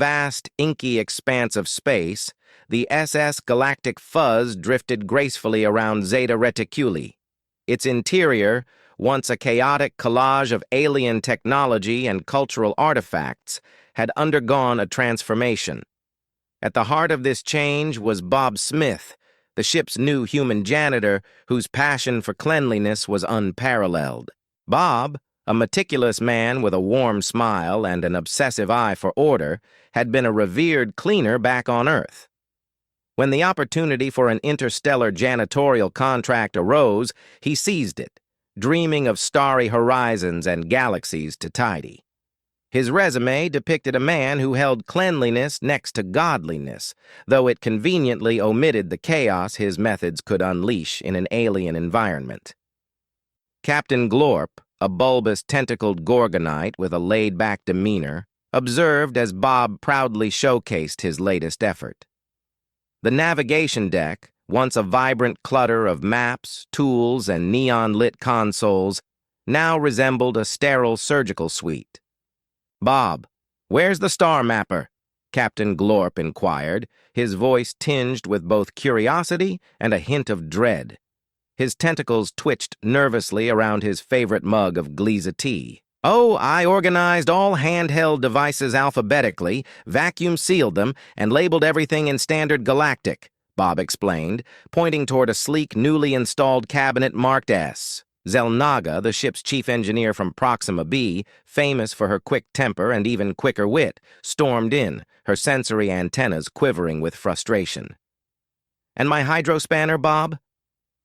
vast, inky expanse of space, the SS Galactic Fuzz drifted gracefully around Zeta Reticuli. Its interior, once a chaotic collage of alien technology and cultural artifacts, had undergone a transformation. At the heart of this change was Bob Smith, the ship's new human janitor whose passion for cleanliness was unparalleled. Bob, a meticulous man with a warm smile and an obsessive eye for order, had been a revered cleaner back on Earth. When the opportunity for an interstellar janitorial contract arose, he seized it, dreaming of starry horizons and galaxies to tidy. His resume depicted a man who held cleanliness next to godliness, though it conveniently omitted the chaos his methods could unleash in an alien environment. Captain Glorp, a bulbous tentacled gorgonite with a laid-back demeanor, observed as Bob proudly showcased his latest effort. The navigation deck, once a vibrant clutter of maps, tools, and neon-lit consoles, now resembled a sterile surgical suite. "Bob, where's the star mapper?" Captain Glorp inquired, his voice tinged with both curiosity and a hint of dread. His tentacles twitched nervously around his favorite mug of Gliza tea. "Oh, I organized all handheld devices alphabetically, vacuum-sealed them, and labeled everything in standard Galactic," Bob explained, pointing toward a sleek, newly installed cabinet marked S. Zelnaga, the ship's chief engineer from Proxima B, famous for her quick temper and even quicker wit, stormed in, her sensory antennas quivering with frustration. "And my hydrospanner, Bob?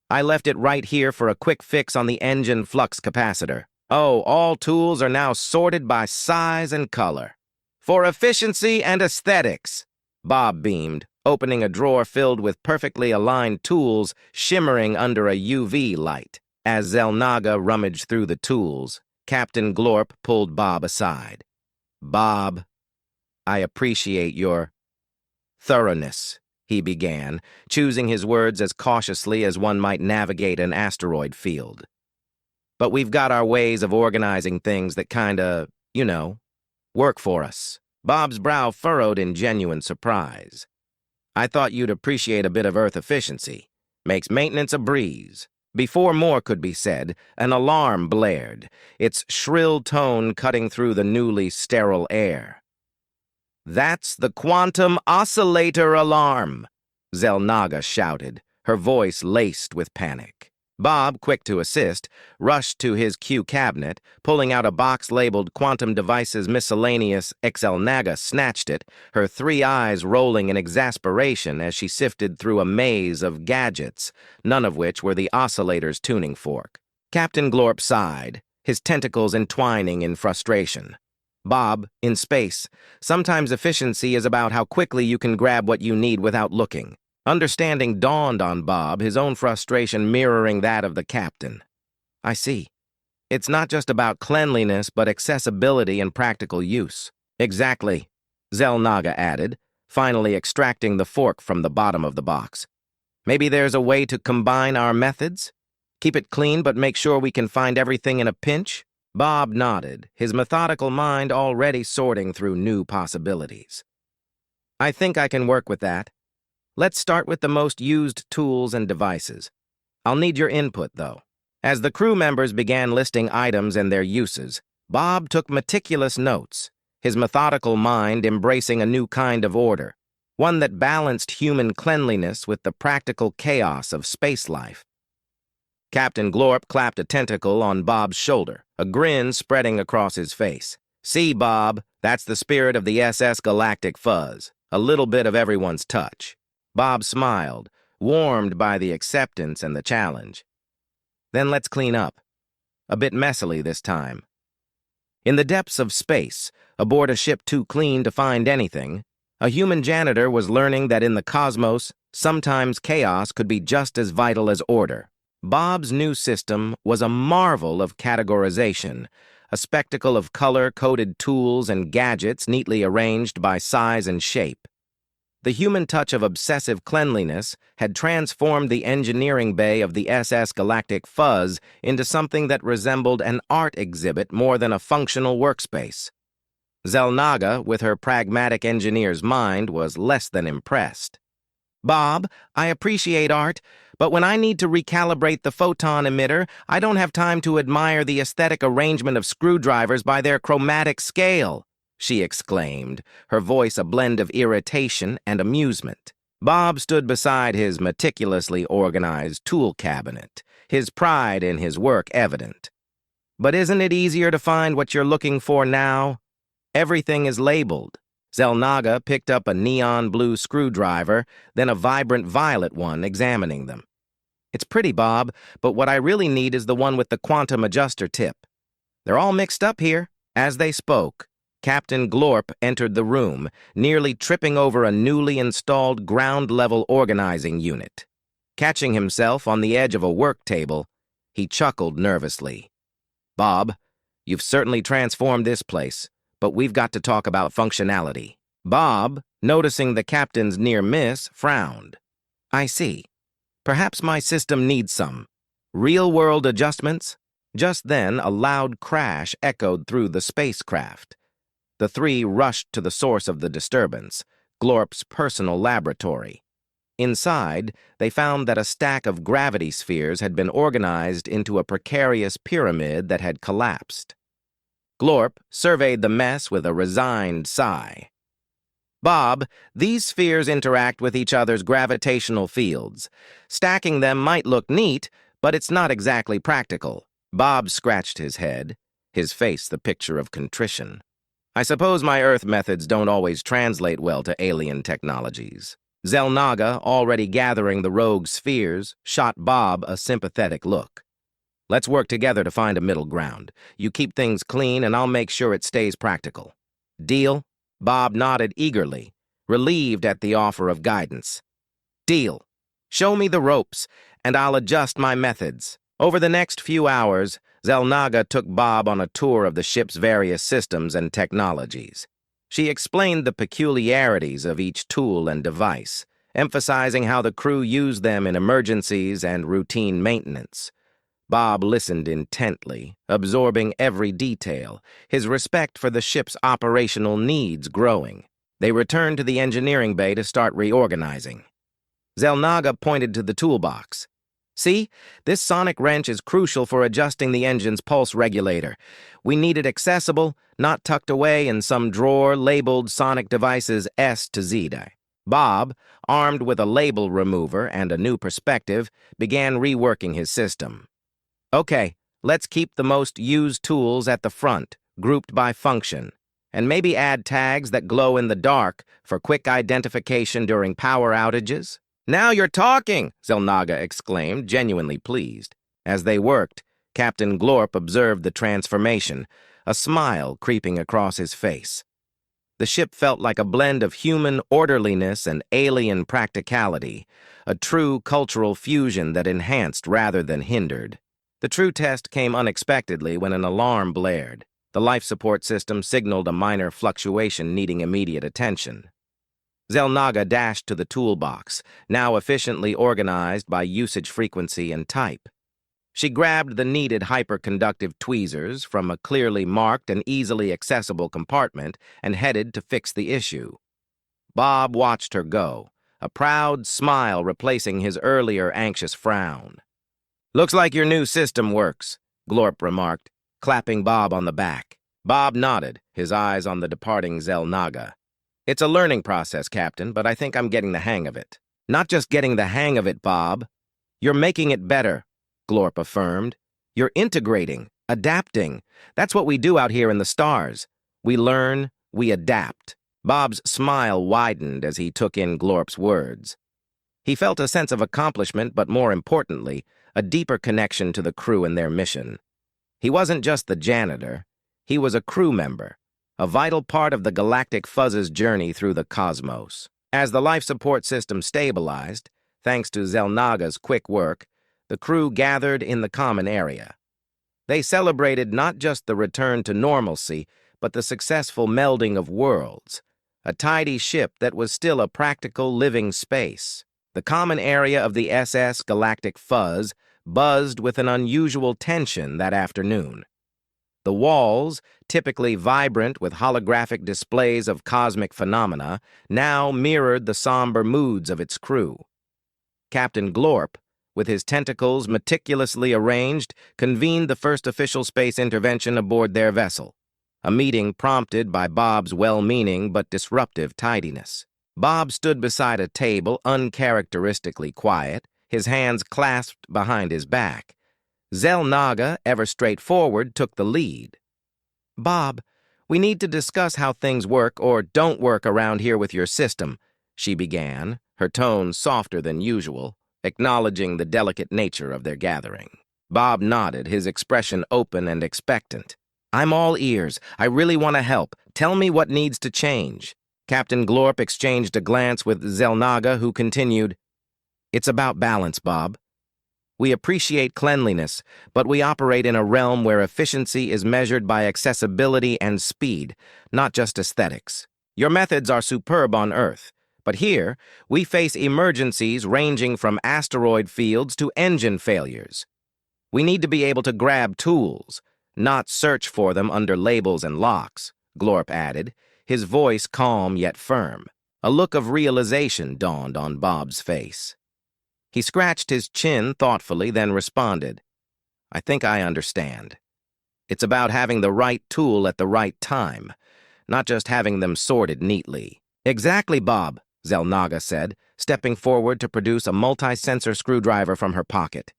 I left it right here for a quick fix on the engine flux capacitor. Oh, all tools are now sorted by size and color. For efficiency and aesthetics," Bob beamed, opening a drawer filled with perfectly aligned tools shimmering under a UV light. As Zelnaga rummaged through the tools, Captain Glorp pulled Bob aside. "Bob, I appreciate your thoroughness," he began, choosing his words as cautiously as one might navigate an asteroid field. "But we've got our ways of organizing things that kinda, work for us." Bob's brow furrowed in genuine surprise. "I thought you'd appreciate a bit of Earth efficiency. Makes maintenance a breeze." Before more could be said, an alarm blared, its shrill tone cutting through the newly sterile air. "That's the quantum oscillator alarm," Zelnaga shouted, her voice laced with panic. Bob, quick to assist, rushed to his Q cabinet, pulling out a box labeled Quantum Devices Miscellaneous. Zelnaga snatched it, her three eyes rolling in exasperation as she sifted through a maze of gadgets, none of which were the oscillator's tuning fork. Captain Glorp sighed, his tentacles entwining in frustration. "Bob, in space, sometimes efficiency is about how quickly you can grab what you need without looking." Understanding dawned on Bob, his own frustration mirroring that of the captain. "I see. It's not just about cleanliness, but accessibility and practical use." "Exactly," Zelnaga added, finally extracting the fork from the bottom of the box. "Maybe there's a way to combine our methods? Keep it clean, but make sure we can find everything in a pinch?" Bob nodded, his methodical mind already sorting through new possibilities. "I think I can work with that. Let's start with the most used tools and devices. I'll need your input, though." As the crew members began listing items and their uses, Bob took meticulous notes, his methodical mind embracing a new kind of order, one that balanced human cleanliness with the practical chaos of space life. Captain Glorp clapped a tentacle on Bob's shoulder, a grin spreading across his face. "See, Bob, that's the spirit of the SS Galactic Fuzz, a little bit of everyone's touch." Bob smiled, warmed by the acceptance and the challenge. "Then let's clean up. A bit messily this time." In the depths of space, aboard a ship too clean to find anything, a human janitor was learning that in the cosmos, sometimes chaos could be just as vital as order. Bob's new system was a marvel of categorization, a spectacle of color-coded tools and gadgets neatly arranged by size and shape. The human touch of obsessive cleanliness had transformed the engineering bay of the SS Galactic Fuzz into something that resembled an art exhibit more than a functional workspace. Zelnaga, with her pragmatic engineer's mind, was less than impressed. Bob, I appreciate art, but when I need to recalibrate the photon emitter, I don't have time to admire the aesthetic arrangement of screwdrivers by their chromatic scale, she exclaimed, her voice a blend of irritation and amusement. Bob stood beside his meticulously organized tool cabinet, his pride in his work evident. But isn't it easier to find what you're looking for now? Everything is labeled. Zelnaga picked up a neon blue screwdriver, then a vibrant violet one, examining them. It's pretty, Bob, but what I really need is the one with the quantum adjuster tip. They're all mixed up here. As they spoke, Captain Glorp entered the room, nearly tripping over a newly installed ground-level organizing unit. Catching himself on the edge of a work table, he chuckled nervously. Bob, you've certainly transformed this place, but we've got to talk about functionality. Bob, noticing the captain's near miss, frowned. I see. Perhaps my system needs some real-world adjustments? Just then, a loud crash echoed through the spacecraft. The three rushed to the source of the disturbance, Glorp's personal laboratory. Inside, they found that a stack of gravity spheres had been organized into a precarious pyramid that had collapsed. Glorp surveyed the mess with a resigned sigh. Bob, these spheres interact with each other's gravitational fields. Stacking them might look neat, but it's not exactly practical. Bob scratched his head, his face the picture of contrition. I suppose my Earth methods don't always translate well to alien technologies. Zelnaga, already gathering the rogue spheres, shot Bob a sympathetic look. Let's work together to find a middle ground. You keep things clean, and I'll make sure it stays practical. Deal? Bob nodded eagerly, relieved at the offer of guidance. Deal. Show me the ropes, and I'll adjust my methods. Over the next few hours, Zelnaga took Bob on a tour of the ship's various systems and technologies. She explained the peculiarities of each tool and device, emphasizing how the crew used them in emergencies and routine maintenance. Bob listened intently, absorbing every detail, his respect for the ship's operational needs growing. They returned to the engineering bay to start reorganizing. Zelnaga pointed to the toolbox. See, this sonic wrench is crucial for adjusting the engine's pulse regulator. We need it accessible, not tucked away in some drawer labeled sonic devices S to Z. Bob, armed with a label remover and a new perspective, began reworking his system. Okay, let's keep the most used tools at the front, grouped by function, and maybe add tags that glow in the dark for quick identification during power outages. Now you're talking, Zelnaga exclaimed, genuinely pleased. As they worked, Captain Glorp observed the transformation, a smile creeping across his face. The ship felt like a blend of human orderliness and alien practicality, a true cultural fusion that enhanced rather than hindered. The true test came unexpectedly when an alarm blared. The life support system signaled a minor fluctuation needing immediate attention. Zelnaga dashed to the toolbox, now efficiently organized by usage frequency and type. She grabbed the needed hyperconductive tweezers from a clearly marked and easily accessible compartment and headed to fix the issue. Bob watched her go, a proud smile replacing his earlier anxious frown. Looks like your new system works, Glorp remarked, clapping Bob on the back. Bob nodded, his eyes on the departing Zelnaga. It's a learning process, Captain, but I think I'm getting the hang of it. Not just getting the hang of it, Bob. You're making it better, Glorp affirmed. You're integrating, adapting. That's what we do out here in the stars. We learn, we adapt. Bob's smile widened as he took in Glorp's words. He felt a sense of accomplishment, but more importantly, a deeper connection to the crew and their mission. He wasn't just the janitor. He was a crew member, a vital part of the Galactic Fuzz's journey through the cosmos. As the life support system stabilized, thanks to Zelnaga's quick work, the crew gathered in the common area. They celebrated not just the return to normalcy, but the successful melding of worlds, a tidy ship that was still a practical living space. The common area of the SS Galactic Fuzz buzzed with an unusual tension that afternoon. The walls, typically vibrant with holographic displays of cosmic phenomena, now mirrored the somber moods of its crew. Captain Glorp, with his tentacles meticulously arranged, convened the first official space intervention aboard their vessel, a meeting prompted by Bob's well-meaning but disruptive tidiness. Bob stood beside a table, uncharacteristically quiet, his hands clasped behind his back. Xel'Naga, ever straightforward, took the lead. "Bob, we need to discuss how things work or don't work around here with your system," she began, her tone softer than usual, acknowledging the delicate nature of their gathering. Bob nodded, his expression open and expectant. "I'm all ears. I really want to help. Tell me what needs to change." Captain Glorp exchanged a glance with Xel'Naga, who continued, "It's about balance, Bob. We appreciate cleanliness, but we operate in a realm where efficiency is measured by accessibility and speed, not just aesthetics. Your methods are superb on Earth, but here we face emergencies ranging from asteroid fields to engine failures. We need to be able to grab tools, not search for them under labels and locks," Glorp added, his voice calm yet firm. A look of realization dawned on Bob's face. He scratched his chin thoughtfully, then responded, "I think I understand. It's about having the right tool at the right time, not just having them sorted neatly." "Exactly, Bob," Xel'Naga said, stepping forward to produce a multi-sensor screwdriver from her pocket.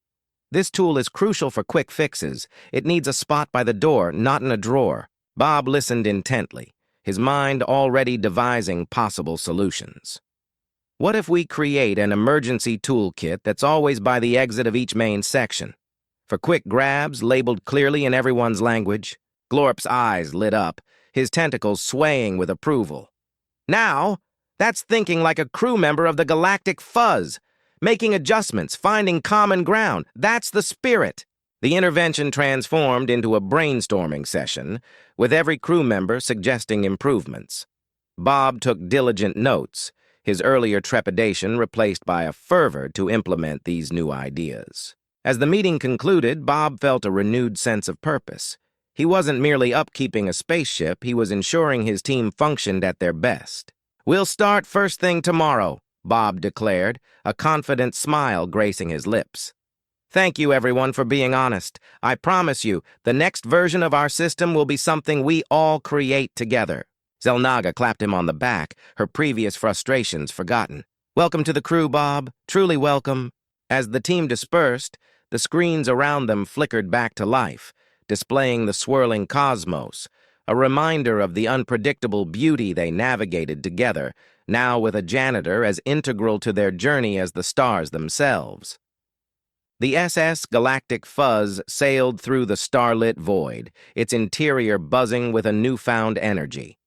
"This tool is crucial for quick fixes. It needs a spot by the door, not in a drawer." Bob listened intently, his mind already devising possible solutions. "What if we create an emergency toolkit that's always by the exit of each main section? For quick grabs, labeled clearly in everyone's language?" Glorp's eyes lit up, his tentacles swaying with approval. "Now, that's thinking like a crew member of the Galactic Fuzz, making adjustments, finding common ground. That's the spirit." The intervention transformed into a brainstorming session, with every crew member suggesting improvements. Bob took diligent notes, his earlier trepidation replaced by a fervor to implement these new ideas. As the meeting concluded, Bob felt a renewed sense of purpose. He wasn't merely upkeeping a spaceship, he was ensuring his team functioned at their best. "We'll start first thing tomorrow," Bob declared, a confident smile gracing his lips. "Thank you, everyone, for being honest. I promise you, the next version of our system will be something we all create together." Xel'Naga clapped him on the back, her previous frustrations forgotten. "Welcome to the crew, Bob. Truly welcome." As the team dispersed, the screens around them flickered back to life, displaying the swirling cosmos, a reminder of the unpredictable beauty they navigated together, now with a janitor as integral to their journey as the stars themselves. The SS Galactic Fuzz sailed through the starlit void, its interior buzzing with a newfound energy.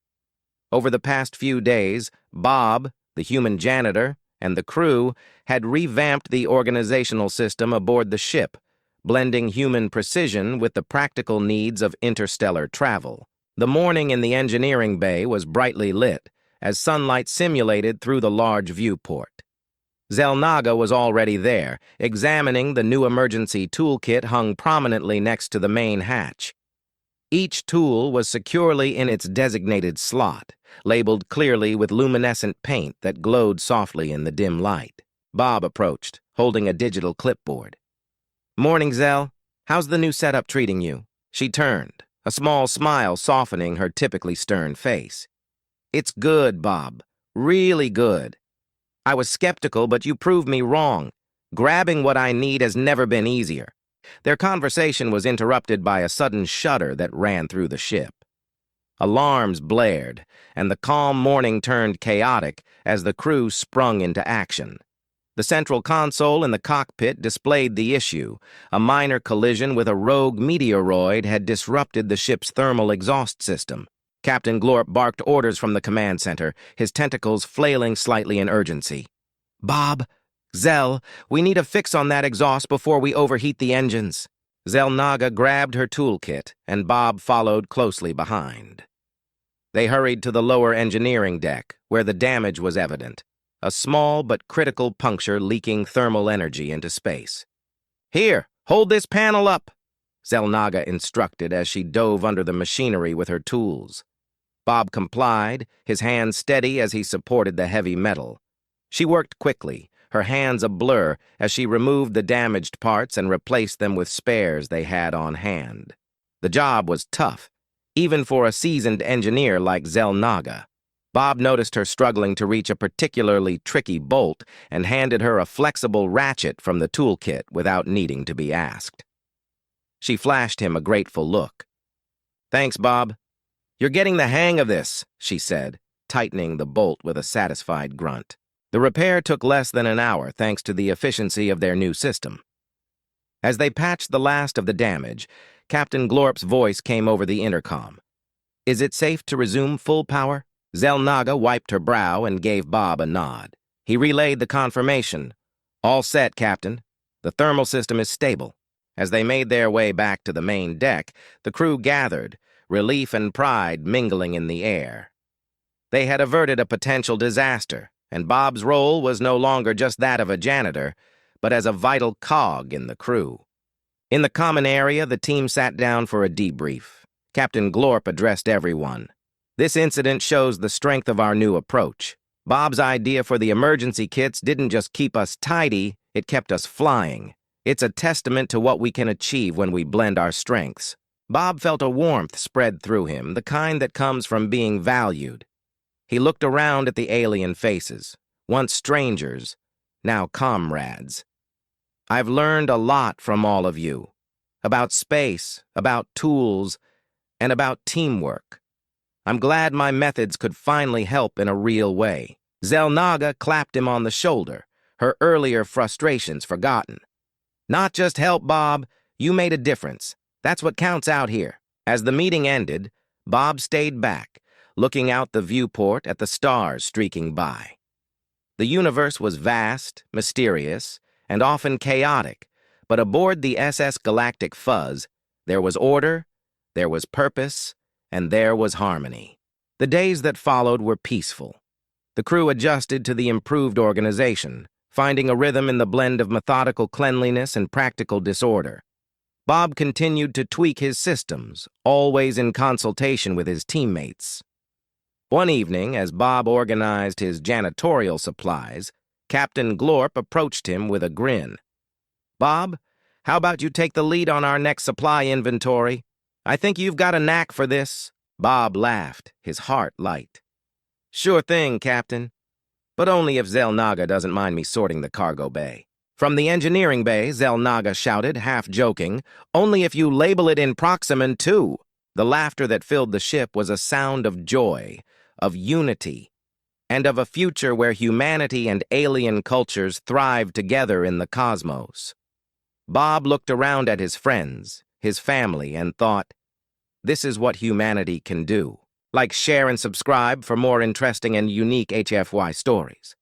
Over the past few days, Bob, the human janitor, and the crew had revamped the organizational system aboard the ship, blending human precision with the practical needs of interstellar travel. The morning in the engineering bay was brightly lit, as sunlight simulated through the large viewport. Xel'Naga was already there, examining the new emergency toolkit hung prominently next to the main hatch. Each tool was securely in its designated slot, labeled clearly with luminescent paint that glowed softly in the dim light. Bob approached, holding a digital clipboard. "Morning, Zell. How's the new setup treating you?" She turned, a small smile softening her typically stern face. "It's good, Bob. Really good. I was skeptical, but you proved me wrong. Grabbing what I need has never been easier." Their conversation was interrupted by a sudden shudder that ran through the ship. Alarms blared, and the calm morning turned chaotic as the crew sprung into action. The central console in the cockpit displayed the issue. A minor collision with a rogue meteoroid had disrupted the ship's thermal exhaust system. Captain Glorp barked orders from the command center, his tentacles flailing slightly in urgency. "Bob, Zell, we need a fix on that exhaust before we overheat the engines." Xel'Naga grabbed her toolkit, and Bob followed closely behind. They hurried to the lower engineering deck, where the damage was evident, a small but critical puncture leaking thermal energy into space. "Here, hold this panel up." Zelnaga instructed as she dove under the machinery with her tools. Bob complied, his hands steady as he supported the heavy metal. She worked quickly, her hands a blur as she removed the damaged parts and replaced them with spares they had on hand. The job was tough, even for a seasoned engineer like Zelnaga. Bob noticed her struggling to reach a particularly tricky bolt and handed her a flexible ratchet from the toolkit without needing to be asked. She flashed him a grateful look. "Thanks, Bob. You're getting the hang of this," she said, tightening the bolt with a satisfied grunt. The repair took less than an hour thanks to the efficiency of their new system. As they patched the last of the damage, Captain Glorp's voice came over the intercom. "Is it safe to resume full power?" Zelnaga wiped her brow and gave Bob a nod. He relayed the confirmation. "All set, Captain. The thermal system is stable." As they made their way back to the main deck, the crew gathered, relief and pride mingling in the air. They had averted a potential disaster, and Bob's role was no longer just that of a janitor, but as a vital cog in the crew. In the common area, the team sat down for a debrief. Captain Glorp addressed everyone. "This incident shows the strength of our new approach. Bob's idea for the emergency kits didn't just keep us tidy, it kept us flying. It's a testament to what we can achieve when we blend our strengths." Bob felt a warmth spread through him, the kind that comes from being valued. He looked around at the alien faces, once strangers, now comrades. "I've learned a lot from all of you. About space, about tools, and about teamwork. I'm glad my methods could finally help in a real way." Zelnaga clapped him on the shoulder, her earlier frustrations forgotten. "Not just help, Bob. You made a difference. That's what counts out here." As the meeting ended, Bob stayed back, looking out the viewport at the stars streaking by. The universe was vast, mysterious, and often chaotic, but aboard the SS Galactic Fuzz, there was order, there was purpose, and there was harmony. The days that followed were peaceful. The crew adjusted to the improved organization, finding a rhythm in the blend of methodical cleanliness and practical disorder. Bob continued to tweak his systems, always in consultation with his teammates. One evening, as Bob organized his janitorial supplies, Captain Glorp approached him with a grin. "Bob, how about you take the lead on our next supply inventory? I think you've got a knack for this." Bob laughed, his heart light. "Sure thing, Captain. But only if Zelnaga doesn't mind me sorting the cargo bay." From the engineering bay, Zelnaga shouted, half joking, "Only if you label it in Proximan, too." The laughter that filled the ship was a sound of joy, of unity, and of a future where humanity and alien cultures thrived together in the cosmos. Bob looked around at his friends, his family, and thought, this is what humanity can do. Like, share, and subscribe for more interesting and unique HFY stories.